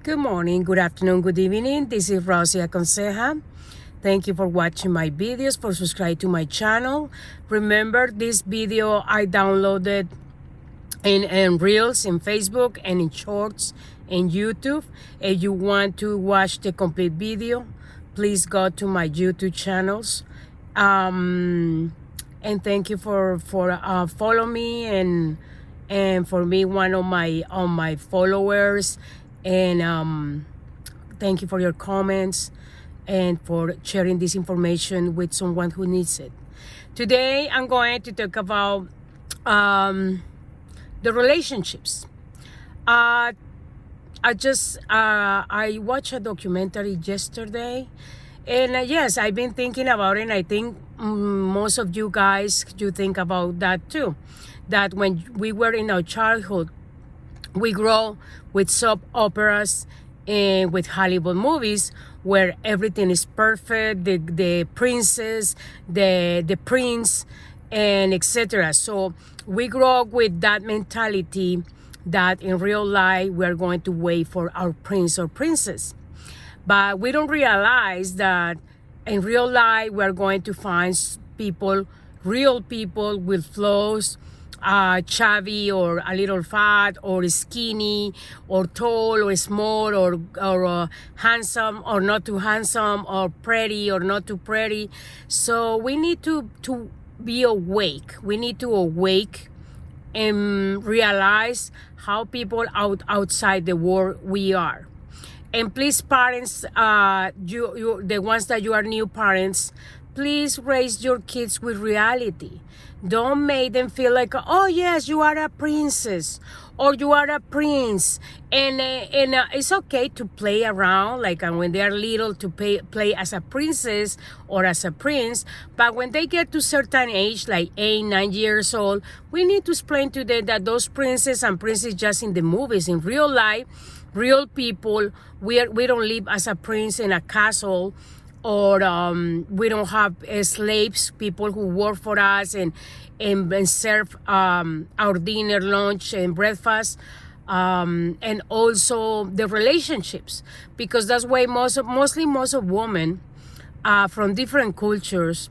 Good morning, good afternoon, good evening. This is Rosie Aconseja. Thank you for watching my videos, for subscribe to my channel. Remember, this video I downloaded in Reels, in Facebook, and in Shorts, in YouTube. If you want to watch the complete video, please go to my YouTube channels. And thank you for follow me and for me one of my followers. And thank you for your comments and for sharing this information with someone who needs it. Today, I'm going to talk about the relationships. I watched a documentary yesterday, and yes, I've been thinking about it, and I think most of you guys, you think about that too. That when we were in our childhood, we grow with soap operas and with Hollywood movies where everything is perfect, the princess, the prince, and etc. So we grow up with that mentality that in real life we're going to wait for our prince or princess. But we don't realize that in real life we're going to find people, real people with flaws, chubby or a little fat or skinny or tall or small or handsome or not too handsome or pretty or not too pretty. So we need to be awake. We need to awake and realize how people outside the world we are. And please, parents, you the ones that you are new parents, please raise your kids with reality. Don't make them feel like, oh yes, you are a princess or you are a prince. And it's okay to play around, like when they are little, to play as a princess or as a prince. But when they get to certain age, like 8, 9 years old, we need to explain to them that those princes and princes just in the movies. In real life, real people, we don't live as a prince in a castle, or we don't have slaves, people who work for us and serve our dinner, lunch, and breakfast, and also the relationships, because that's why most of women from different cultures,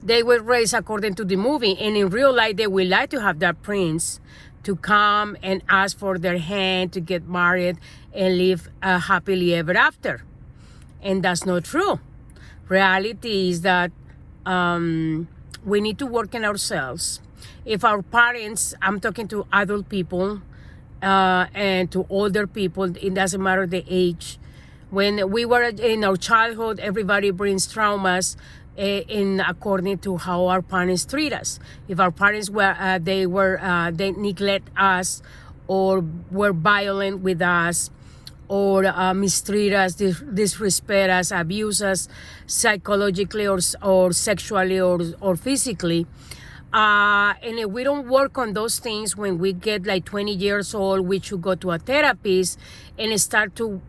they were raised according to the movie, and in real life they would like to have that prince to come and ask for their hand to get married and live happily ever after. And that's not true. Reality is that we need to work in ourselves. If our parents, I'm talking to adult people and to older people, it doesn't matter the age. When we were in our childhood, everybody brings traumas in according to how our parents treat us. If our parents they neglect us or were violent with us, or mistreat us, disrespect us, abuse us psychologically or sexually or physically. And if we don't work on those things when we get like 20 years old, we should go to a therapist and start to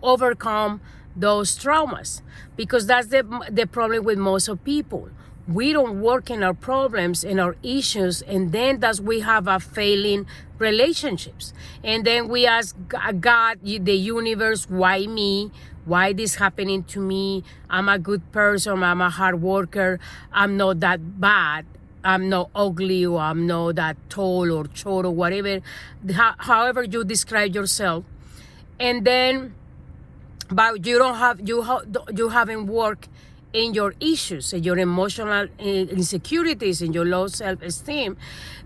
overcome those traumas. Because that's the problem with most of people. We don't work in our problems and our issues, and then we have a failing relationships. And then we ask God, the universe, why me? Why this happening to me? I'm a good person. I'm a hard worker. I'm not that bad. I'm not ugly, or I'm not that tall or short or whatever. However you describe yourself, and then, but you haven't worked in your issues, in your emotional insecurities, in your low self-esteem,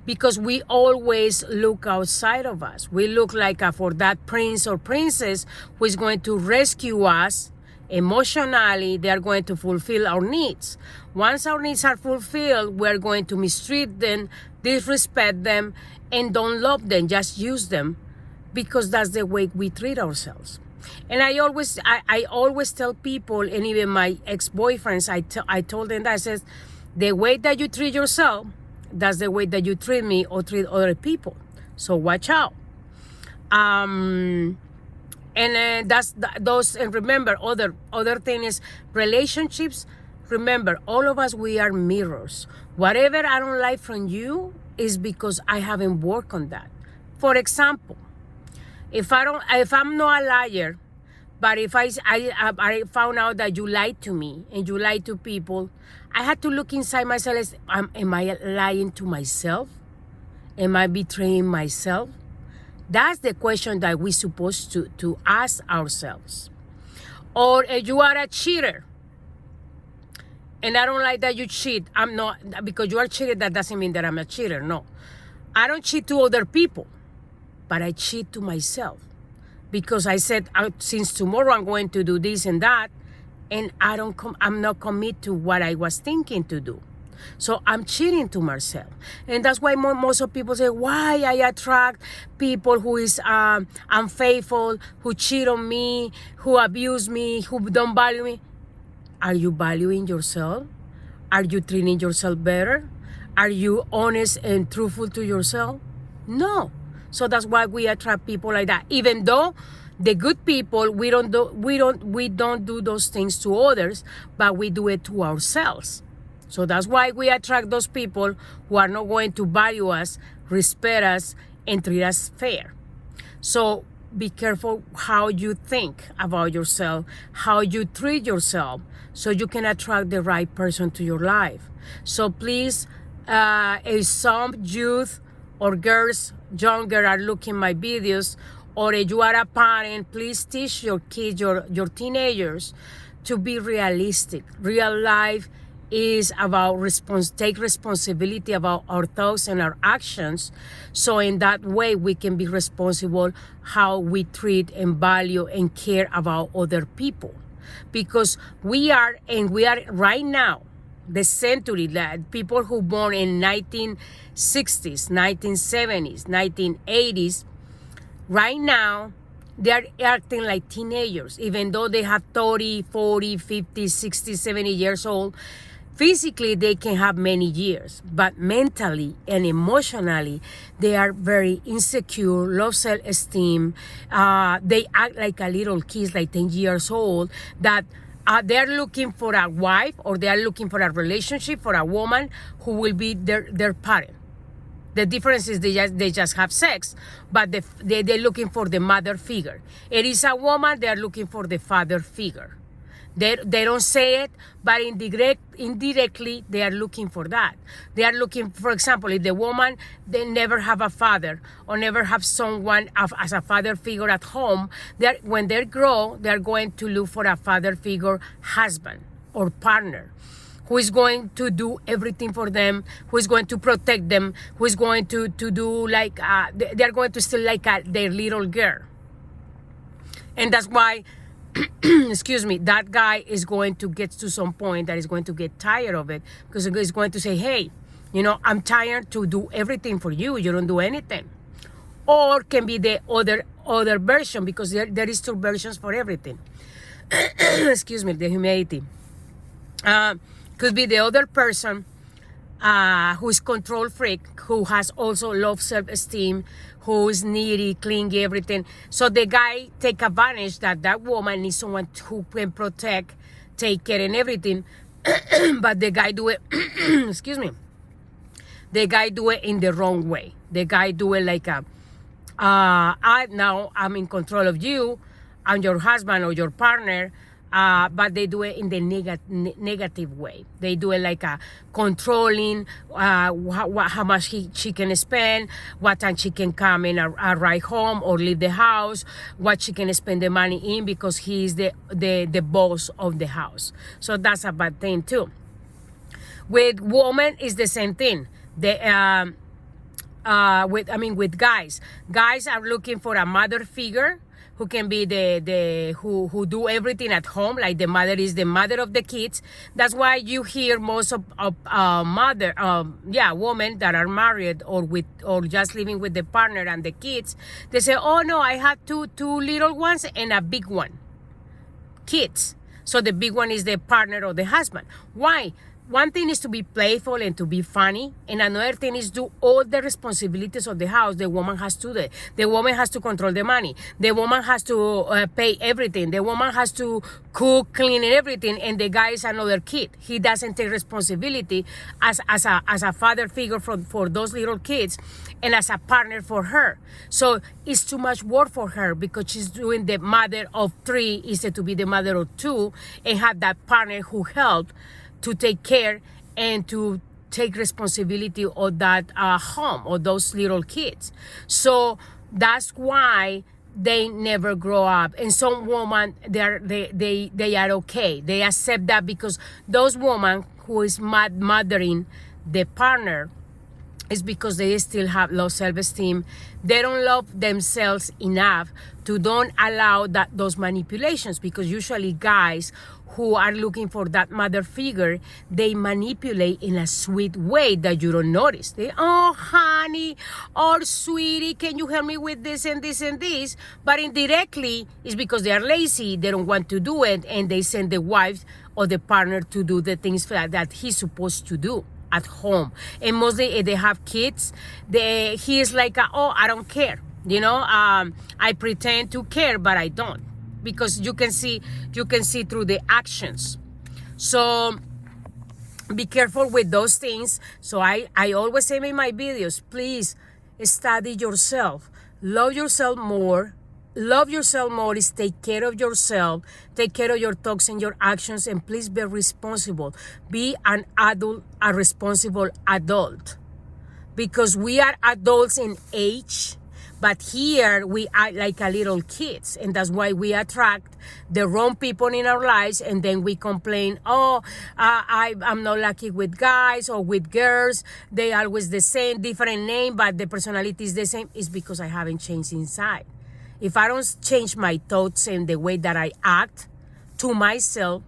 because we always look outside of us. We look like for that prince or princess who is going to rescue us emotionally. They are going to fulfill our needs. Once our needs are fulfilled, we're going to mistreat them, disrespect them, and don't love them, just use them, because that's the way we treat ourselves. And I always tell people, and even my ex-boyfriends, I told them that, I says, the way that you treat yourself, that's the way that you treat me or treat other people. So watch out. And those. And remember, other thing is relationships. Remember, all of us, we are mirrors. Whatever I don't like from you is because I haven't worked on that. For example, if I'm not a liar, but if I found out that you lied to me and you lied to people, I had to look inside myself. Am I lying to myself? Am I betraying myself? That's the question that we're supposed to ask ourselves. Or if you are a cheater, and I don't like that you cheat. I'm not, because you are cheated, that doesn't mean that I'm a cheater. No. I don't cheat to other people, but I cheat to myself. Because I said, since tomorrow I'm going to do this and that, and I'm not committed to what I was thinking to do. So I'm cheating to myself. And that's why most of people say, why I attract people who is unfaithful, who cheat on me, who abuse me, who don't value me. Are you valuing yourself? Are you treating yourself better? Are you honest and truthful to yourself? No. So that's why we attract people like that. Even though the good people, we don't do those things to others, but we do it to ourselves. So that's why we attract those people who are not going to value us, respect us, and treat us fair. So be careful how you think about yourself, how you treat yourself, so you can attract the right person to your life. So please, if some youth or girls younger are looking my videos, or if you are a parent, please teach your kids, your teenagers, to be realistic. Real life is about take responsibility about our thoughts and our actions. So in that way, we can be responsible how we treat and value and care about other people. Because we are right now, the century, that people who born in 1960s, 1970s, 1980s, right now, they are acting like teenagers, even though they have 30, 40, 50, 60, 70 years old. Physically, they can have many years, but mentally and emotionally, they are very insecure, low self-esteem. They act like a little kids, like 10 years old, that they're looking for a wife, or they are looking for a relationship, for a woman who will be their parent. The difference is they just have sex, but they're looking for the mother figure. It is a woman, they're looking for the father figure. They don't say it, but indirectly, they are looking for that. They are looking, for example, if the woman, they never have a father or never have someone as a father figure at home, when they grow, they are going to look for a father figure husband or partner who is going to do everything for them, who is going to protect them, who is going to do like, they're going to still like their little girl. And that's why, excuse me, that guy is going to get to some point that is going to get tired of it, because he's going to say, hey, I'm tired to do everything for you. You don't do anything. Or can be the other version, because there is two versions for everything. Excuse me, the humility. Could be the other person who is control freak, who has also low self-esteem, who is needy, clingy, everything. So the guy take advantage that woman needs someone who can protect, take care and everything. But the guy do it, excuse me, the guy do it in the wrong way. The guy do it like now I'm in control of you, I'm your husband or your partner. But they do it in the negative way. They do it like controlling how much she can spend, what time she can come and arrive home or leave the house, what she can spend the money in, because he is the boss of the house. So that's a bad thing too. With women, is the same thing. With guys are looking for a mother figure, who can be who do everything at home, like the mother is the mother of the kids. That's why you hear most of women that are married or just living with the partner and the kids. They say, oh no, I have two little ones and a big one, kids. So the big one is the partner or the husband. Why? one thing is to be playful and to be funny, and another thing is do all the responsibilities of the house. The woman has to do. The woman has to control the money. The woman has to pay everything. The woman has to cook, clean, and everything. And the guy is another kid. He doesn't take responsibility as a father figure for those little kids, and as a partner for her. So it's too much work for her because she's doing the mother of 3 instead to be the mother of 2, and have that partner who helped to take care and to take responsibility of that home or those little kids. So that's why they never grow up. And some women, they are okay. They accept that because those women who is mothering the partner is because they still have low self-esteem. They don't love themselves enough to don't allow those manipulations, because usually guys who are looking for that mother figure, they manipulate in a sweet way that you don't notice. They, oh, honey, or sweetie, can you help me with this and this and this? But indirectly, it's because they are lazy, they don't want to do it, and they send the wife or the partner to do the things that he's supposed to do at home. And mostly if they have kids, he is like, oh, I don't care. I pretend to care, but I don't. Because you can see through the actions. So be careful with those things. So I always say in my videos, please study yourself. Love yourself more. Love yourself more is take care of yourself, take care of your thoughts and your actions, and please be responsible. Be an adult, a responsible adult. Because we are adults in age, but here we are like a little kids, and that's why we attract the wrong people in our lives, and then we complain, I'm not lucky with guys or with girls. They always the same, different name, but the personality is the same. It's because I haven't changed inside. If I don't change my thoughts and the way that I act to myself,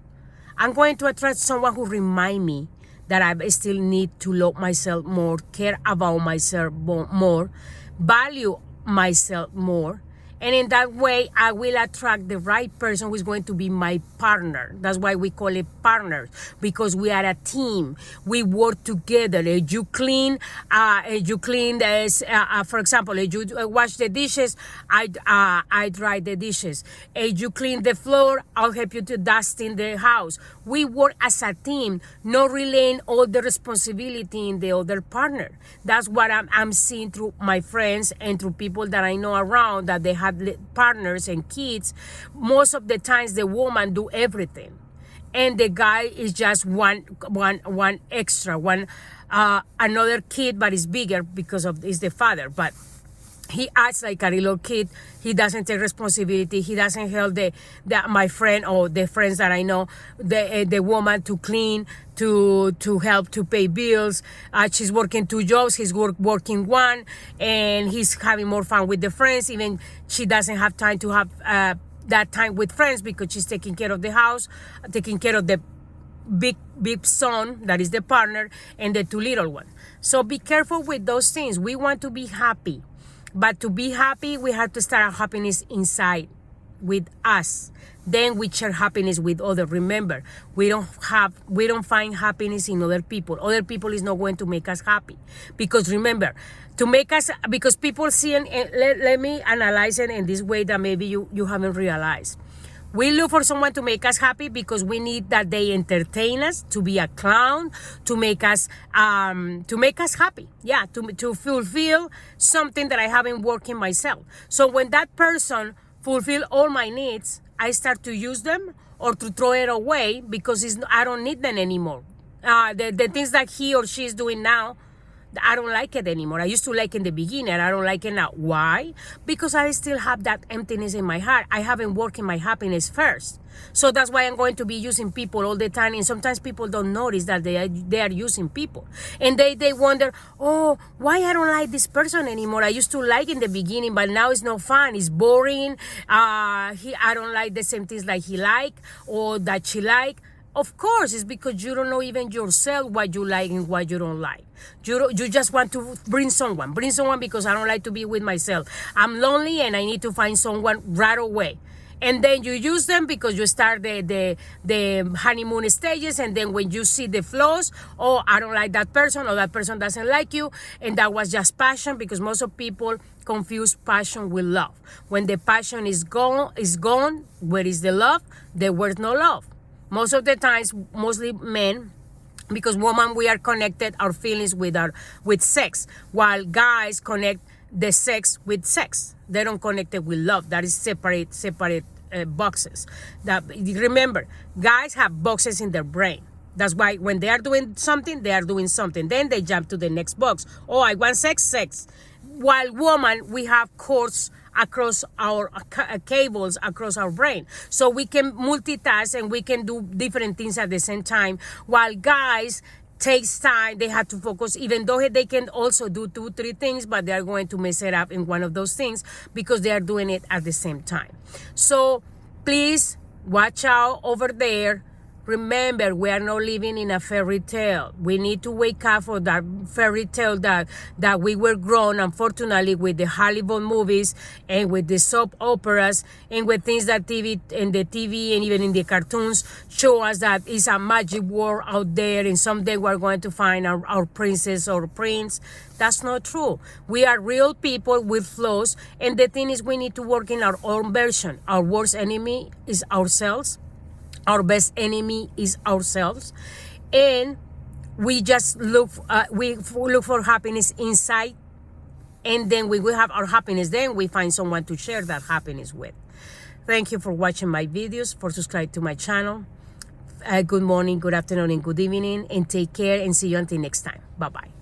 I'm going to attract someone who remind me that I still need to love myself more, care about myself more, value myself more. And in that way, I will attract the right person who is going to be my partner. That's why we call it partners, because we are a team. We work together. If you clean, for example, if you wash the dishes, I dry the dishes. If you clean the floor, I'll help you to dust in the house. We work as a team, not relaying all the responsibility in the other partner. That's what I'm seeing through my friends and through people that I know around, that they have partners and kids. Most of the times the woman do everything, and the guy is just one extra, another kid, but is bigger because is the father, but he acts like a little kid. He doesn't take responsibility. He doesn't help my friend or the friends that I know, the woman to clean, to help to pay bills. She's working 2 jobs. He's working 1, and he's having more fun with the friends. Even she doesn't have time to have that time with friends because she's taking care of the house, taking care of the big son that is the partner, and the 2 little ones. So be careful with those things. We want to be happy. But to be happy, we have to start our happiness inside with us. Then we share happiness with others. Remember, we don't find happiness in other people. Other people is not going to make us happy. Because remember, because people see, and let me analyze it in this way that maybe you haven't realized. We look for someone to make us happy because we need that they entertain us, to be a clown, to make us happy. Yeah, to fulfill something that I haven't worked in myself. So when that person fulfill all my needs, I start to use them or to throw it away because I don't need them anymore. The things that he or she is doing now, I don't like it anymore. I used to like it in the beginning. I don't like it now. Why? Because I still have that emptiness in my heart. I haven't worked in my happiness first. So that's why I'm going to be using people all the time. And sometimes people don't notice that they are using people. And they wonder, oh, why I don't like this person anymore? I used to like in the beginning, but now it's not fun. It's boring. I don't like the same things like he like or that she like. Of course, it's because you don't know even yourself what you like and what you don't like. You just want to bring someone because I don't like to be with myself. I'm lonely and I need to find someone right away. And then you use them because you start the honeymoon stages, and then when you see the flaws, oh, I don't like that person, or that person doesn't like you, and that was just passion, because most of people confuse passion with love. When the passion is gone, where is the love? There was no love. Most of the times, mostly men, because women, we are connected our feelings with sex, while guys connect the sex with sex. They don't connect it with love. That is separate boxes. That, remember, guys have boxes in their brain. That's why when they are doing something, they are doing something. Then they jump to the next box. Oh, I want sex. While woman, we have cords across our cables across our brain, so we can multitask and we can do different things at the same time. While guys takes time, they have to focus, even though they can also do 2-3 things, but they are going to mess it up in one of those things because they are doing it at the same time. So please watch out over there. Remember, we are not living in a fairy tale. We need to wake up for that fairy tale that we were grown, unfortunately, with the Hollywood movies and with the soap operas and with things that TV and even in the cartoons show us that it's a magic world out there, and someday we're going to find our princess or prince. That's not true. We are real people with flaws, and the thing is, we need to work in our own version. Our worst enemy is ourselves. Our best enemy is ourselves, and we just look for happiness inside, and then we will have our happiness. Then we find someone to share that happiness with. Thank you for watching my videos, for subscribing to my channel. Good morning, good afternoon, and good evening, and take care, and see you until next time. Bye-bye.